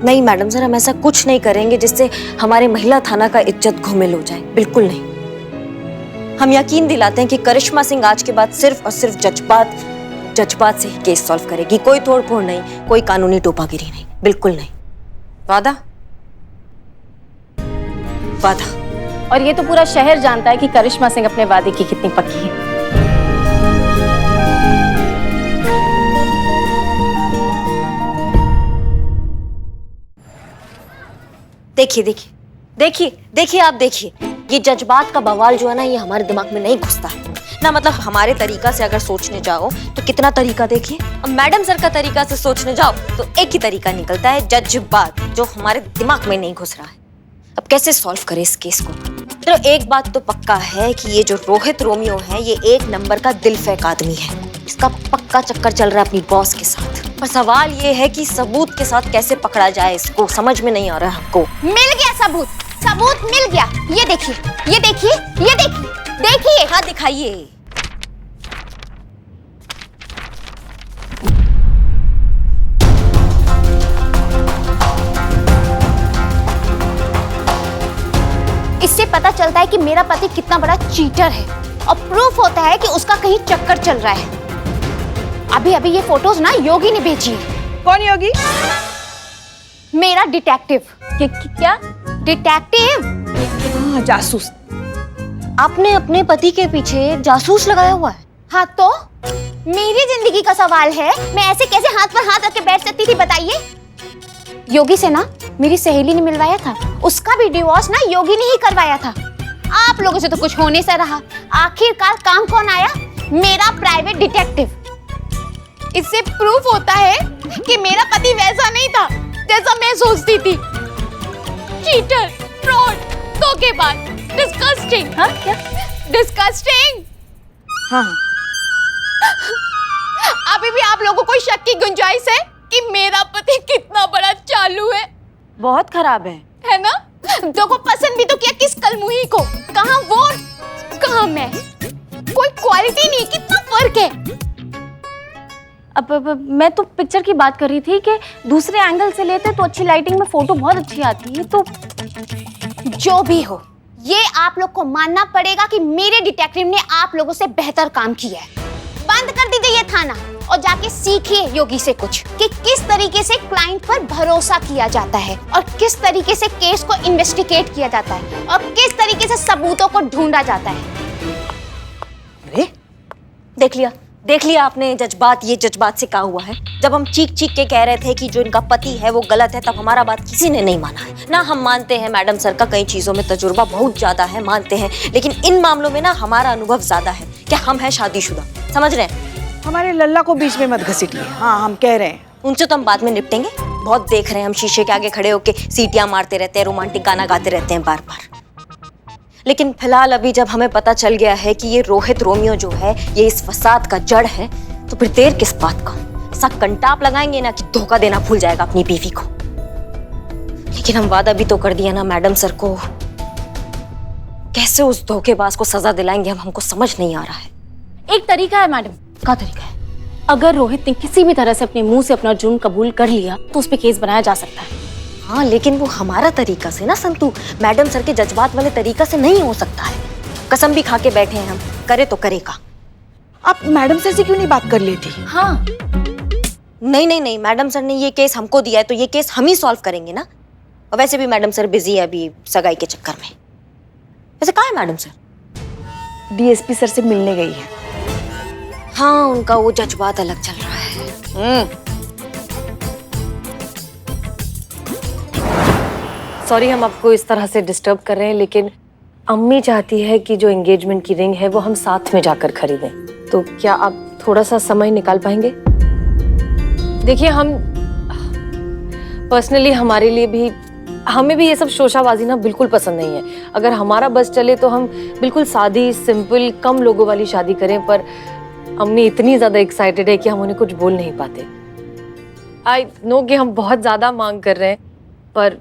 नहीं मैडम सर, हम ऐसा कुछ नहीं करेंगे जिससे हमारे महिला थाना का इज्जत घुमिल हो जाए, बिल्कुल नहीं। हम यकीन दिलाते हैं कि करिश्मा सिंह आज के बाद सिर्फ और सिर्फ जज्बात से ही केस सॉल्व करेगी। कोई तोड़ फोड़ नहीं, कोई कानूनी टोपागिरी नहीं, बिल्कुल नहीं। वादा? वादा। और ये तो पूरा शहर जानता है कि करिश्मा सिंह अपने वादे की कितनी पक्की है। देखिए आप देखिए, ये जज्बात का बवाल जो है ना, ये हमारे दिमाग में नहीं घुसता है ना। मतलब हमारे तरीका से अगर सोचने जाओ तो कितना तरीका देखिए, अब मैडम सर का तरीका से सोचने जाओ तो एक ही तरीका निकलता है, जज्बात, जो हमारे दिमाग में नहीं घुस रहा है। अब कैसे सॉल्व करें इस केस को? तो एक बात तो पक्का है कि ये जो रोहित रोमियो है, ये एक नंबर का दिल फेंक आदमी है। इसका पक्का चक्कर चल रहा है अपनी बॉस के साथ। पर सवाल ये है कि सबूत के साथ कैसे पकड़ा जाए इसको, समझ में नहीं आ रहा है हमको। मिल गया सबूत मिल गया। ये देखिए। हाँ दिखाइए। इससे पता चलता है कि मेरा पति कितना बड़ा चीटर है और प्रूफ होता है कि उसका कहीं चक्कर चल रहा है। अभी ये फोटोज ना योगी ने भेजी है। कौन योगी? मेरा डिटेक्टिव। क्या? डिटेक्टिव? हाँ, जासूस। आपने अपने पति के पीछे जासूस लगाया हुआ है? हाँ तो मेरी जिंदगी का सवाल है, मैं ऐसे कैसे हाथ पर हाथ रख के बैठ सकती थी बताइए? योगी से ना मेरी सहेली ने मिलवाया था, उसका भी डिवोर्स ना योगी ने ही करवाया था। आप लोगों से तो कुछ होने से रहा, आखिरकार काम कौन आया? मेरा प्राइवेट डिटेक्टिव। इससे प्रूफ होता है कि मेरा पति वैसा नहीं था जैसा मैं सोचती थी। चीटर, फ्रॉड, धोखेबाज, डिस्गस्टिंग। हाँ क्या? डिस्गस्टिंग। हाँ। अभी भी आप लोगों को शक की गुंजाइश है कि मेरा पति कितना बड़ा चालू है? बहुत खराब है ना? देखो, पसंद भी तो किया किस कलमुही को। कहाँ वो, कहाँ मैं। कोई क्वालिटी नहीं, कितना फर्क है। अब मैं तो पिक्चर की बात कर रही थी कि दूसरे एंगल से लेते तो अच्छी लाइटिंग में फोटो बहुत अच्छी आती है। तो जो भी हो, ये आप लोग को मानना पड़ेगा कि मेरे डिटेक्टिव ने आप लोगों से बेहतर काम किया है। बंद कर दीजिए ये थाना और जाके सीखिए योगी से कुछ कि किस तरीके से क्लाइंट पर भरोसा किया जाता है और किस तरीके से केस को इन्वेस्टिगेट किया जाता है और किस तरीके से सबूतों को ढूंढा जाता है। अरे देख लिया आपने ये जज्बात से क्या हुआ है। जब हम चीख के कह रहे थे कि जो इनका पति है वो गलत है, तब हमारा बात किसी ने नहीं माना है ना। हम मानते हैं मैडम सर का कई चीजों में तजुर्बा बहुत ज्यादा है, मानते हैं, लेकिन इन मामलों में ना हमारा अनुभव ज्यादा है। क्या हम हैं शादीशुदा, समझ रहे हैं? हमारे लल्ला को बीच में मत घसीटिए। हाँ, हम कह रहे हैं उनसे तो हम बाद में निपटेंगे। बहुत देख रहे हैं हम, शीशे के आगे खड़े होके सीटियां मारते रहते हैं, रोमांटिक गाना गाते रहते हैं बार बार। लेकिन फिलहाल अभी जब हमें पता चल गया है कि ये रोहित रोमियो जो है ये इस फसाद का जड़ है, तो फिर देर किस बात का? ऐसा कंटाप लगाएंगे ना कि धोखा देना भूल जाएगा अपनी बीवी को। लेकिन हम वादा भी तो कर दिया ना मैडम सर को, कैसे उस धोखेबाज को सजा दिलाएंगे हमको समझ नहीं आ रहा है। एक तरीका है मैडम। क्या तरीका है? अगर रोहित ने किसी भी तरह से अपने मुंह से अपना जुर्म कबूल कर लिया तो उस पे केस बनाया जा सकता है। हाँ, लेकिन वो हमारा तरीका से ना संतू, मैडम सर के जज्बात वाले तरीका से नहीं हो सकता है। कसम भी खा के बैठे हैं हम, करे तो करेगा। आप मैडम सर से क्यों नहीं बात कर लेती? हाँ नहीं, मैडम सर ने ये केस हमको दिया है तो ये केस हम ही सॉल्व करेंगे ना। और वैसे भी मैडम सर बिजी है अभी सगाई के चक्कर में। वैसे कहाँ है मैडम सर? डीएसपी सर से मिलने गई है। हाँ, उनका वो जज्बात अलग चल रहा है। सॉरी हम आपको इस तरह से डिस्टर्ब कर रहे हैं, लेकिन अम्मी चाहती है कि जो एंगेजमेंट की रिंग है वो हम साथ में जाकर खरीदें। तो क्या आप थोड़ा सा समय निकाल पाएंगे? देखिए, हम पर्सनली हमारे लिए भी हमें भी ये सब शोशाबाजी ना बिल्कुल पसंद नहीं है। अगर हमारा बस चले तो हम बिल्कुल सादी सिंपल कम लोगों वाली शादी करें, पर अम्मी इतनी ज्यादा एक्साइटेड है कि हम उन्हें कुछ बोल नहीं पाते। आई नो कि हम बहुत ज्यादा मांग कर रहे हैं, पर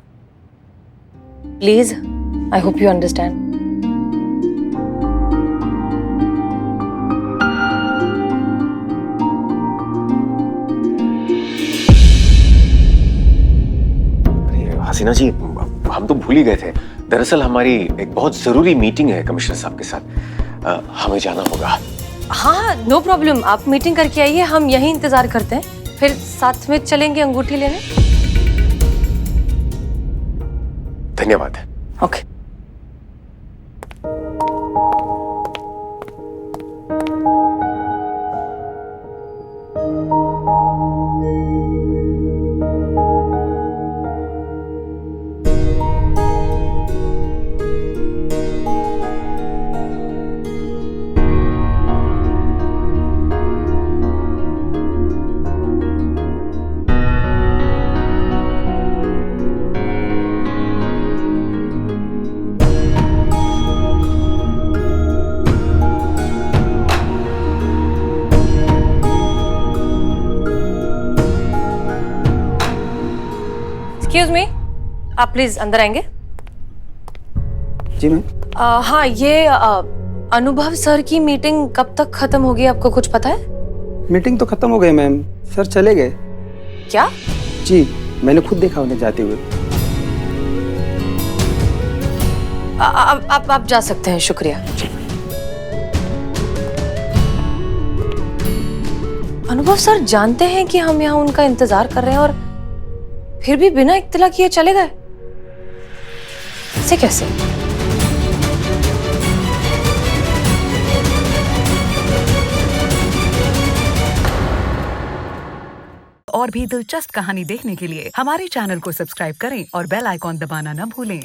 please I hope you understand. Haseena ji, हम तो भूल ही गए थे। दरअसल हमारी एक बहुत जरूरी मीटिंग है कमिश्नर साहब के साथ, हमें जाना होगा। हाँ नो प्रॉब्लम, आप मीटिंग करके आइए, हम यहीं इंतजार करते हैं, फिर साथ में चलेंगे अंगूठी लेने। धन्यवाद। ओके। एक्सक्यूज मी, आप प्लीज अंदर आएंगे? जी मैम। हाँ, ये अनुभव सर की मीटिंग कब तक खत्म होगी, आपको कुछ पता है? मीटिंग तो खत्म हो गई मैम, सर चले गए। क्या? जी, मैंने खुद देखा उन्हें जाते हुए। आप जा सकते हैं, शुक्रिया। अनुभव सर जानते हैं कि हम यहाँ उनका इंतजार कर रहे हैं और फिर भी बिना इत्तला किए चले गए? ऐसे कैसे? और भी दिलचस्प कहानी देखने के लिए हमारे चैनल को सब्सक्राइब करें और बेल आइकॉन दबाना न भूलें।